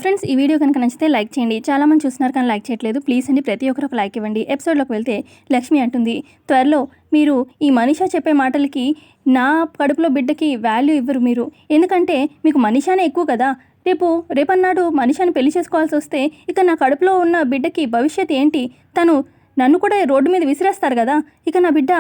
Friends, ఈ video కనుక నచ్చితే లైక్ చేయండి. చాలామంది చూస్తున్నారు కానీ లైక్ చేయట్లేదు. ప్లీజ్ అండి, ప్రతి ఒక్కరు ఒక లైక్ ఇవ్వండి. ఎపిసోడ్లోకి వెళ్తే లక్ష్మి అంటుంది, త్వరలో మీరు ఈ మనీషా చెప్పే మాటలకి నా కడుపులో బిడ్డకి వాల్యూ ఇవ్వరు మీరు. ఎందుకంటే మీకు మనీషానే ఎక్కువ కదా. రేపన్నాడు మనీషాని పెళ్లి చేసుకోవాల్సి వస్తే ఇక నా కడుపులో ఉన్న బిడ్డకి భవిష్యత్ ఏంటి? నన్ను కూడా రోడ్డు మీద విసిరేస్తారు కదా. ఇక నా బిడ్డ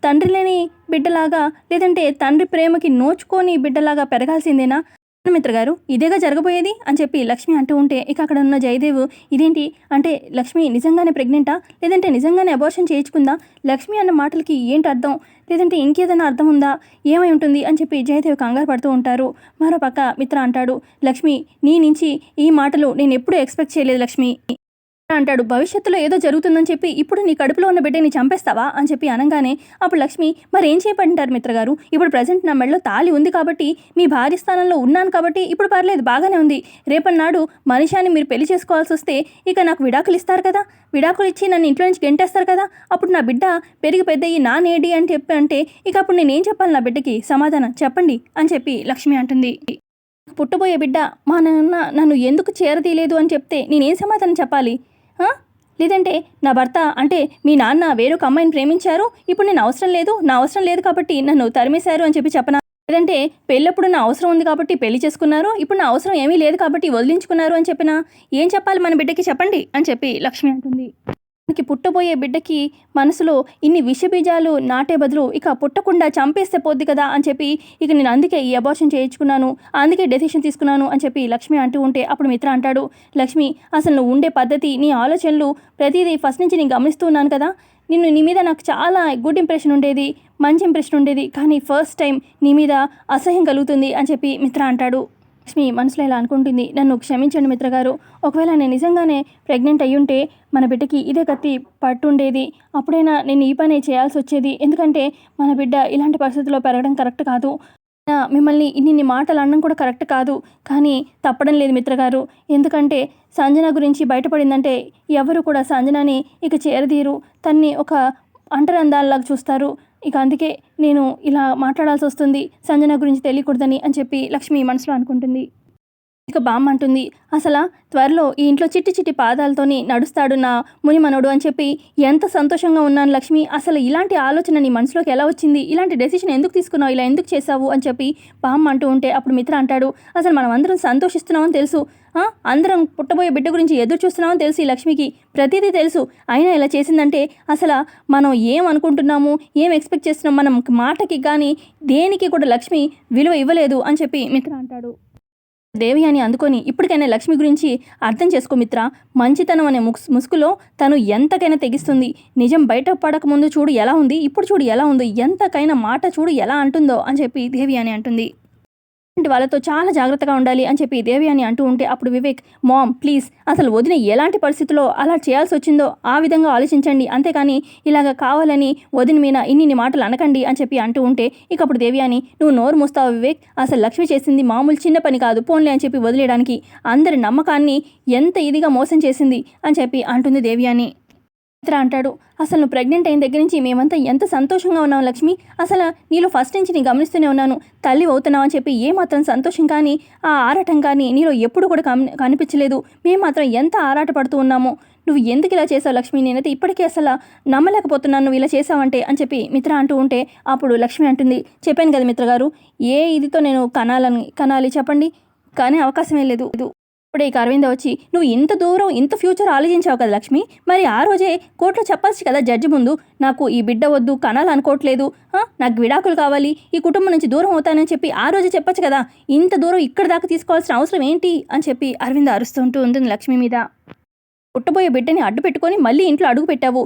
తండ్రి లేని బిడ్డలాగా, లేదంటే తండ్రి ప్రేమకి నోచుకొని బిడ్డలాగా పెరగాల్సిందేనా? మిత్ర గారు, ఇదేగా జరగబోయేది అని చెప్పి లక్ష్మి అంటూ ఉంటే ఇక అక్కడ ఉన్న జయదేవ్, ఇదేంటి అంటే లక్ష్మి నిజంగానే ప్రెగ్నెంటా, లేదంటే నిజంగానే అబార్షన్ చేయించుకుందా? లక్ష్మి అన్న మాటలకి ఏంటి అర్థం? లేదంటే ఇంకేదైనా అర్థం ఉందా? ఏమై ఉంటుంది అని చెప్పి జయదేవ్ కంగారు పడుతూ ఉంటారు. మరోపక్క మిత్ర అంటాడు, లక్ష్మి నీ నుంచి ఈ మాటలు నేను ఎప్పుడూ ఎక్స్పెక్ట్ చేయలేదు లక్ష్మి అంటాడు. భవిష్యత్తులో ఏదో జరుగుతుందని చెప్పి ఇప్పుడు నీ కడుపులో ఉన్న బిడ్డని చంపేస్తావా అని చెప్పి అనగానే అప్పుడు లక్ష్మి, మరి ఏం చేయమంటారు మిత్రగారు? ఇప్పుడు ప్రజెంట్ నా మెడలో తాళి ఉంది కాబట్టి, మీ భార్య స్థానంలో ఉన్నాను కాబట్టి ఇప్పుడు పర్లేదు, బాగానే ఉంది. రేపన్నాడు మనిషాని మీరు పెళ్లి చేసుకోవాల్సి వస్తే ఇక నాకు విడాకులు ఇస్తారు కదా. విడాకులు ఇచ్చి నన్ను ఇంట్లో నుంచి గెంటేస్తారు కదా. అప్పుడు నా బిడ్డ పెరిగి పెద్దయ్యి నానేడి అని చెప్పి అంటే ఇక అప్పుడు నేనేం చెప్పాలి నా బిడ్డకి? సమాధానం చెప్పండి అని చెప్పి లక్ష్మి అంటుంది. పుట్టబోయే బిడ్డ మా నాన్న నన్ను ఎందుకు చేరదీయలేదు అని చెప్తే నేనేం సమాధానం చెప్పాలి? లేదంటే నా భర్త అంటే మీ నాన్న వేరొక అమ్మాయిని ప్రేమించారు, ఇప్పుడు నా అవసరం లేదు కాబట్టి నన్ను తరిమేశారు అని చెప్పి చెప్పనా? లేదంటే పెళ్ళప్పుడు నా అవసరం ఉంది కాబట్టి పెళ్లి చేసుకున్నారు, ఇప్పుడు నా అవసరం ఏమీ లేదు కాబట్టి వదిలించుకున్నారు అని చెప్పినా? ఏం చెప్పాలి మన బిడ్డకి చెప్పండి అని చెప్పి లక్ష్మి అంటుంది. మనకి పుట్టబోయే బిడ్డకి మనసులో ఇన్ని విషబీజాలు నాటే బదులు ఇక పుట్టకుండా చంపేస్తే పోద్ది కదా అని చెప్పి ఇక నేను అందుకే ఈ అబార్షన్ చేయించుకున్నాను, అందుకే డెసిషన్ తీసుకున్నాను అని చెప్పి లక్ష్మి అంటూ ఉంటే అప్పుడు మిత్ర అంటాడు, లక్ష్మి అసలు నువ్వు ఉండే పద్ధతి, నీ ఆలోచనలు ప్రతిదీ ఫస్ట్ నుంచి నేను గమనిస్తూ ఉన్నాను కదా. నీ మీద నాకు చాలా గుడ్ ఇంప్రెషన్ ఉండేది, మంచి ఇంప్రెషన్ ఉండేది, కానీ ఫస్ట్ టైం నీ మీద అసహ్యం కలుగుతుంది అని చెప్పి మిత్ర అంటాడు. లక్ష్మి మనసులో ఇలా అనుకుంటుంది, నన్ను క్షమించండి మిత్రగారు. ఒకవేళ నేను నిజంగానే ప్రెగ్నెంట్ అయ్యుంటే మన బిడ్డకి ఇదే కత్తి పట్టుండేది. అప్పుడైనా నేను ఈ పని చేయాల్సి వచ్చేది. ఎందుకంటే మన బిడ్డ ఇలాంటి పరిస్థితుల్లో పెరగడం కరెక్ట్ కాదు. మిమ్మల్ని ఇన్ని మాటలు అనడం కూడా కరెక్ట్ కాదు. కానీ తప్పడం లేదు మిత్రగారు. ఎందుకంటే సంజన గురించి బయటపడిందంటే ఎవరు కూడా సంజనని ఇక చేరదీరు, తన్ని ఒక అంటరందాల్లాగా చూస్తారు. ఇక అందుకే నేను ఇలా మాట్లాడాల్సి వస్తుంది, సంజన గురించి తెలియకూడదని అని చెప్పి లక్ష్మి మనసులో అనుకుంటుంది. ఇక బామ్మ అంటుంది, అసలు త్వరలో ఈ ఇంట్లో చిట్టి చిట్టి పాదాలతోని నడుస్తాడు నా మునిమనుడు అని చెప్పి ఎంత సంతోషంగా ఉన్నాను లక్ష్మి. అసలు ఇలాంటి ఆలోచన నీ మనసులోకి ఎలా వచ్చింది? ఇలాంటి డెసిషన్ ఎందుకు తీసుకున్నావు? ఇలా ఎందుకు చేశావు అని చెప్పి బామ్మ అంటూ ఉంటే అప్పుడు మిత్ర అంటాడు, అసలు మనం అందరం సంతోషిస్తున్నామని తెలుసు, అందరం పుట్టబోయే బిడ్డ గురించి ఎదురు చూస్తున్నామని తెలుసు, ఈ లక్ష్మికి ప్రతిదీ తెలుసు. అయినా ఇలా చేసిందంటే అసలు మనం ఏం అనుకుంటున్నాము, ఏం ఎక్స్పెక్ట్ చేస్తున్నాం, మనం మాటకి కానీ దేనికి కూడా లక్ష్మి విలువ ఇవ్వలేదు అని చెప్పి మిత్ర అంటాడు. దేవి అని అందుకొని, ఇప్పటికైనా లక్ష్మి గురించి అర్థం చేసుకో మిత్ర. మంచితనం అనే ముసుగులో తను ఎంతకైనా తెగిస్తుంది. నిజం బయట పడకముందు చూడు ఎలా ఉంది, ఇప్పుడు చూడు ఎలా ఉంది, ఎంతకైనా మాట చూడు ఎలా అంటుందో అని చెప్పి దేవి అని అంటుంది. వాళ్ళతో చాలా జాగ్రత్తగా ఉండాలి అని చెప్పి దేవి అని అంటూ ఉంటే అప్పుడు వివేక్, మామ్ ప్లీజ్, అసలు వదిన ఎలాంటి పరిస్థితుల్లో అలా చేయాల్సి వచ్చిందో ఆ విధంగా ఆలోచించండి, అంతేకాని ఇలాగ కావాలని వదిన మీద ఇన్ని మాటలు అనకండి అని చెప్పి అంటూ ఉంటే ఇక అప్పుడు దేవి అని, నువ్వు నోరు మూస్తావు వివేక్, అసలు లక్ష్మి చేసింది మామూలు చిన్న పని కాదు, పోన్లే అని చెప్పి వదిలేయడానికి అందరి నమ్మకాన్ని ఎంత ఇదిగా మోసం చేసింది అని చెప్పి అంటుంది దేవి అని. మిత్ర అంటాడు, అసలు నువ్వు ప్రెగ్నెంట్ అయిన దగ్గర నుంచి మేమంతా ఎంత సంతోషంగా ఉన్నావు లక్ష్మి. అసలు నీలో ఫస్ట్ నుంచి నేను గమనిస్తూనే ఉన్నాను, తల్లి అవుతున్నావు అని చెప్పి ఏమాత్రం సంతోషం కానీ ఆ ఆరాటం కానీ నీలో ఎప్పుడు కూడా కనిపించలేదు. మేము మాత్రం ఎంత ఆరాటపడుతూ ఉన్నామో. నువ్వు ఎందుకు ఇలా చేసావు లక్ష్మి? నేనైతే ఇప్పటికీ అసలు నమ్మలేకపోతున్నాను నువ్వు ఇలా చేసావంటే అని చెప్పి మిత్ర అంటూ ఉంటే అప్పుడు లక్ష్మి అంటుంది, చెప్పాను కదా మిత్రగారు, ఏ ఇదితో నేను కనాలి చెప్పండి, కానీ అవకాశమే లేదు. ఇప్పుడే ఇక అరవింద వచ్చి, నువ్వు ఇంత దూరం ఇంత ఫ్యూచర్ ఆలోచించావు కదా లక్ష్మి, మరి ఆ రోజే కోర్టులో చెప్పాల్సి కదా జడ్జి ముందు, నాకు ఈ బిడ్డ వద్దు, కనాలనుకోవట్లేదు, నాకు విడాకులు కావాలి, ఈ కుటుంబం నుంచి దూరం అవుతానని చెప్పి ఆ రోజే చెప్పచ్చు కదా. ఇంత దూరం ఇక్కడ దాకా తీసుకోవాల్సిన అవసరం ఏంటి అని చెప్పి అరవింద అరుస్తుంటూ ఉంటుంది లక్ష్మి మీద. పుట్టబోయే బిడ్డని అడ్డు పెట్టుకొని మళ్ళీ ఇంట్లో అడుగు పెట్టావు,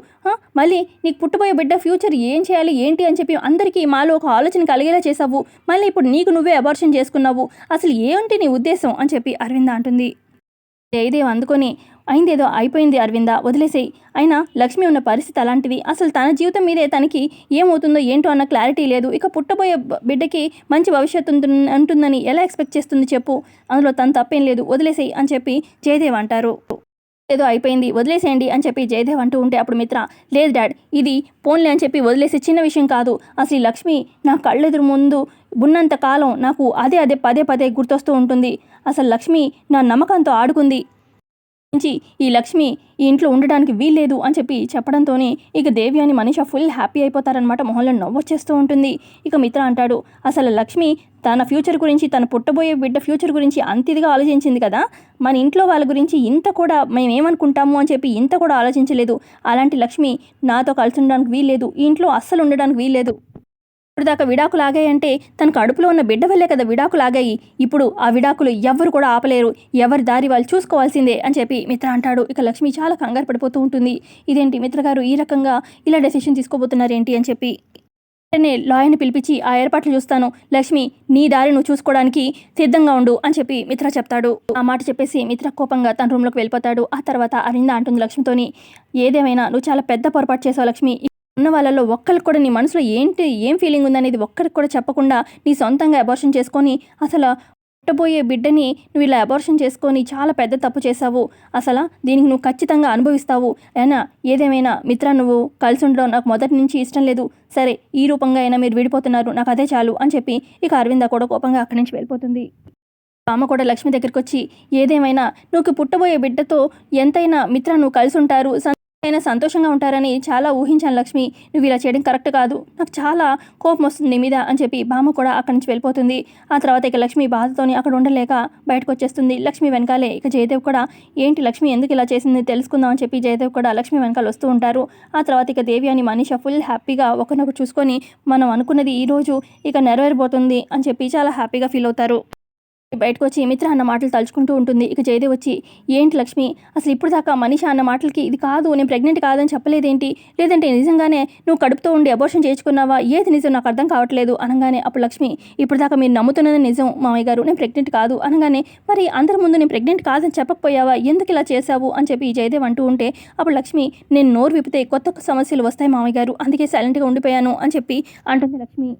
మళ్ళీ నీకు పుట్టబోయే బిడ్డ ఫ్యూచర్ ఏం చేయాలి ఏంటి అని చెప్పి అందరికీ మాలో ఒక ఆలోచన కలిగేలా చేసావు, మళ్ళీ ఇప్పుడు నీకు నువ్వే అబార్షన్ చేసుకున్నావు, అసలు ఏంటి నీ ఉద్దేశం అని చెప్పి అరవింద అంటుంది. జయదేవ్ అందుకొని, అయిందేదో అయిపోయింది అరవింద, వదిలేసేయి. అయినా లక్ష్మి ఉన్న పరిస్థితి అలాంటిది, అసలు తన జీవితం మీదే తనకి ఏమవుతుందో ఏంటో అన్న క్లారిటీ లేదు. ఇక పుట్టబోయే బిడ్డకి మంచి భవిష్యత్తు ఉంటుందని ఎలా ఎక్స్పెక్ట్ చేస్తుంది చెప్పు, అందులో తను తప్పేం లేదు, వదిలేసేయి అని చెప్పి జయదేవ్ అంటారు. ఏదో అయిపోయింది వదిలేసేయండి అని చెప్పి జయదేవ్ అంటూ ఉంటే అప్పుడు మిత్ర లేదు డాడ్ ఇది పోన్లే అని చెప్పి వదిలేసే చిన్న విషయం కాదు. అసలు ఈ లక్ష్మి నా కళ్ళెదురు ముందు ఉన్నంత కాలం నాకు అదే అదే పదే పదే గుర్తొస్తూ ఉంటుంది. అసలు లక్ష్మి నా నమ్మకంతో ఆడుకుంది నుంచి ఈ లక్ష్మి ఈ ఇంట్లో ఉండడానికి వీల్లేదు అని చెప్పి చెప్పడంతోనే ఇక దేవి అని మనీషా ఫుల్ హ్యాపీ అయిపోతారనమాట. మొహంలో నవ్వొచ్చేస్తూ ఉంటుంది. ఇక మిత్ర అంటాడు అసలు లక్ష్మి తన ఫ్యూచర్ గురించి తన పుట్టబోయే బిడ్డ ఫ్యూచర్ గురించి అంత ఇదిగా ఆలోచించింది కదా, మన ఇంట్లో వాళ్ళ గురించి ఇంత కూడా మేమేమనుకుంటాము అని చెప్పి ఇంత కూడా ఆలోచించలేదు. అలాంటి లక్ష్మి నాతో కలిసి ఉండడానికి వీల్లేదు, ఈ ఇంట్లో అస్సలు ఉండడానికి వీల్లేదు. ఇప్పుడు దాకా విడాకులు ఆగాయంటే తన కడుపులో ఉన్న బిడ్డ వల్లే కదా విడాకులు ఆగాయి. ఇప్పుడు ఆ విడాకులు ఎవ్వరు కూడా ఆపలేరు, ఎవరి దారి వాళ్ళు చూసుకోవాల్సిందే అని చెప్పి మిత్ర అంటాడు. ఇక లక్ష్మి చాలా కంగారు పడిపోతూ ఉంటుంది. ఇదేంటి మిత్ర గారు ఈ రకంగా ఇలా డెసిషన్ తీసుకోబోతున్నారేంటి అని చెప్పి వెంటనే లాయర్ని పిలిపించి ఆ ఏర్పాట్లు చూస్తాను, లక్ష్మి నీ దారి నువ్వు చూసుకోవడానికి సిద్ధంగా ఉండు అని చెప్పి మిత్ర చెప్తాడు. ఆ మాట చెప్పేసి మిత్ర కోపంగా తన రూమ్లోకి వెళ్ళిపోతాడు. ఆ తర్వాత అరింద అంటుంది లక్ష్మితోని, ఏదేమైనా నువ్వు చాలా పెద్ద పొరపాటు చేసావు లక్ష్మి. ఉన్న వాళ్ళలో ఒక్కరికి కూడా నీ మనసులో ఏం ఫీలింగ్ ఉందనేది ఒక్కరికి కూడా చెప్పకుండా నీ సొంతంగా అబార్షన్ చేసుకొని అసలు పుట్టబోయే బిడ్డని నువ్వు ఇలా అబార్షన్ చేసుకొని చాలా పెద్ద తప్పు చేసావు. అసలు దీనికి నువ్వు ఖచ్చితంగా అనుభవిస్తావు. అయినా ఏదేమైనా మిత్ర నువ్వు కలిసి ఉండడం నాకు మొదటి నుంచి ఇష్టం లేదు. సరే ఈ రూపంగా అయినా మీరు విడిపోతున్నారు, నాకు అదే చాలు అని చెప్పి ఇక అరవింద కూడా కోపంగా అక్కడి నుంచి వెళ్ళిపోతుంది. అమ్మ కూడా లక్ష్మి దగ్గరికి వచ్చి ఏదేమైనా నువ్వు పుట్టబోయే బిడ్డతో ఎంతైనా మిత్ర నువ్వు కలిసి ఉంటారు, అయినా సంతోషంగా ఉంటారని చాలా ఊహించాను లక్ష్మి. నువ్వు ఇలా చేయడం కరెక్ట్ కాదు, నాకు చాలా కోపం వస్తుంది నీ మీద అని చెప్పి బామ్మ కూడా అక్కడి నుంచి వెళ్ళిపోతుంది. ఆ తర్వాత ఇక లక్ష్మి బాధతోని అక్కడ ఉండలేక బయటకు వచ్చేస్తుంది. లక్ష్మి వెనకాలే ఇక జయదేవ్ కూడా ఏంటి లక్ష్మి ఎందుకు ఇలా చేసింది తెలుసుకుందాం అని చెప్పి జయదేవ్ కూడా లక్ష్మి వెనకాల వస్తూ ఉంటారు. ఆ తర్వాత ఇక దేవి అని మనీషా ఫుల్ హ్యాపీగా ఒకరినొకరు చూసుకొని మనం అనుకున్నది ఈరోజు ఇక నెరవేరిపోతుంది అని చెప్పి చాలా హ్యాపీగా ఫీల్ అవుతారు. బయటకు వచ్చి మిత్ర అన్న మాటలు తలుచుకుంటూ ఉంటుంది. ఇక జయదేవ్ వచ్చి ఏంటి లక్ష్మి అసలు ఇప్పుడు దాకా మనీషా అన్న మాటలకి ఇది కాదు నేను ప్రెగ్నెంట్ కాదని చెప్పలేదేంటి, లేదంటే నిజంగానే నువ్వు కడుపుతో ఉండి అబార్షన్ చేయించుకున్నావా, ఏది నిజం నాకు అర్థం కావట్లేదు అనగానే అప్పుడు లక్ష్మి ఇప్పుడు దాకా మీరు నమ్ముతున్నది నిజం మామయ్య గారు, నేను ప్రెగ్నెంట్ కాదు అనగానే మరి అందరి ముందు నేను ప్రెగ్నెంట్ కాదని చెప్పకపోయావా, ఎందుకు ఇలా చేశావు అని చెప్పి జయదేవ్ అంటూ ఉంటే అప్పుడు లక్ష్మి నేను నోరు విప్పితే కొత్త సమస్యలు వస్తాయి మామయ్య గారు, అందుకే సైలెంట్గా ఉండిపోయాను అని చెప్పి అంటుంది లక్ష్మి.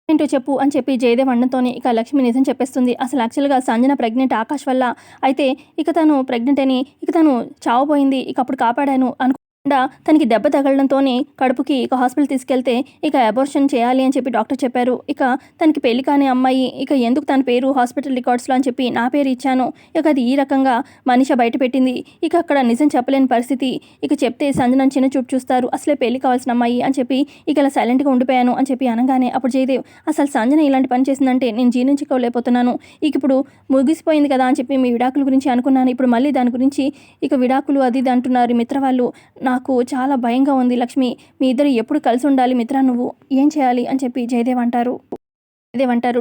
ఏంటో చెప్పు అని చెప్పి జయదేవ్ అండంతోనే ఇక లక్ష్మి నిజం చెప్పేస్తుంది. అసలు యాక్చువల్గా సంజన ప్రెగ్నెంట్ ఆకాష్ వల్ల, అయితే ఇక తను ప్రెగ్నెంట్ అని ఇక తను చావబోయింది, ఇక అప్పుడు కాపాడాను అనుకుండా తనకి దెబ్బ తగలడంతోనే కడుపుకి ఇక హాస్పిటల్ తీసుకెళ్తే ఇక అబార్షన్ చేయాలి అని చెప్పి డాక్టర్ చెప్పారు. ఇక తనకి పెళ్లి కాని అమ్మాయి, ఇక ఎందుకు తన పేరు హాస్పిటల్ రికార్డ్స్లో అని చెప్పి నా పేరు ఇచ్చాను. ఇక అది ఈ రకంగా మనీషా బయట పెట్టింది. ఇక అక్కడ నిజం చెప్పలేని పరిస్థితి, ఇక చెప్తే సంజన చిన్న చూపు చూస్తారు, అసలే పెళ్లి కావాల్సిన అమ్మాయి అని చెప్పి ఇక ఇలా సైలెంట్గా ఉండిపోయాను అని చెప్పి అనగానే అప్పుడు జయదేవ్ అసలు సంజన ఇలాంటి పని చేసిందంటే నేను జీర్ణించుకోలేకపోతున్నాను, ఇక ఇప్పుడు ముగిసిపోయింది కదా అని చెప్పి మీ విడాకుల గురించి అనుకున్నాను, ఇప్పుడు మళ్ళీ దాని గురించి ఇక విడాకులు అది ఇది అంటున్నారు మిత్ర వాళ్ళు, నాకు చాలా భయంగా ఉంది లక్ష్మి, మీ ఇద్దరు ఎప్పుడు కలిసి ఉండాలి మిత్ర, నువ్వు ఏం చేయాలి అని చెప్పి జయదేవ్ అంటారు.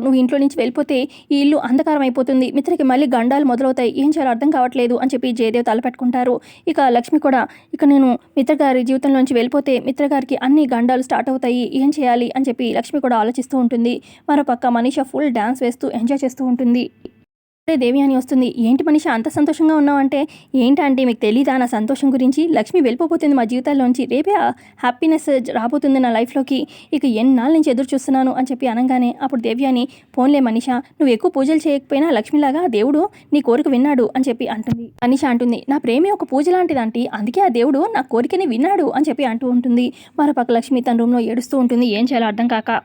నువ్వు ఇంట్లో నుంచి వెళ్ళిపోతే ఈ ఇల్లు అంధకారం అయిపోతుంది, మిత్రకి మళ్ళీ గండాలు మొదలవుతాయి, ఏం చేయాలో అర్థం కావట్లేదు అని చెప్పి జయదేవ్ తలపెట్టుకుంటారు. ఇక లక్ష్మి కూడా ఇక నేను మిత్రగారి జీవితంలోంచి వెళ్ళిపోతే మిత్రగారికి అన్ని గండాలు స్టార్ట్ అవుతాయి, ఏం చేయాలి అని చెప్పి లక్ష్మి కూడా ఆలోచిస్తూ ఉంటుంది. మరోపక్క మనీషా ఫుల్ డ్యాన్స్ వేస్తూ ఎంజాయ్ చేస్తూ ఉంటుంది. దేవి అని వస్తుంది, ఏంటి మనిషి అంత సంతోషంగా ఉన్నావంటే, ఏంటంటే మీకు తెలీదా నా సంతోషం గురించి, లక్ష్మి వెళ్ళిపోతుంది మా జీవితాల్లోంచి, రేపే హ్యాపీనెస్ రాబోతుంది నా లైఫ్లోకి, ఇక ఎన్నాళ్ళ నుంచి ఎదురు చూస్తున్నాను అని చెప్పి అనగానే అప్పుడు దేవి అని పోన్లే మనీషా నువ్వు ఎక్కువ పూజలు చేయకపోయినా లక్ష్మిలాగా దేవుడు నీ కోరిక విన్నాడు అని చెప్పి అంటుంది. మనీషా అంటుంది నా ప్రేమే ఒక పూజ లాంటిదంటే అందుకే ఆ దేవుడు నా కోరికని విన్నాడు అని చెప్పి అంటూ ఉంటుంది. మరోపక్క లక్ష్మి తన రూమ్లో ఏడుస్తూ ఉంటుంది, ఏం చేయాలో అర్థం కాక.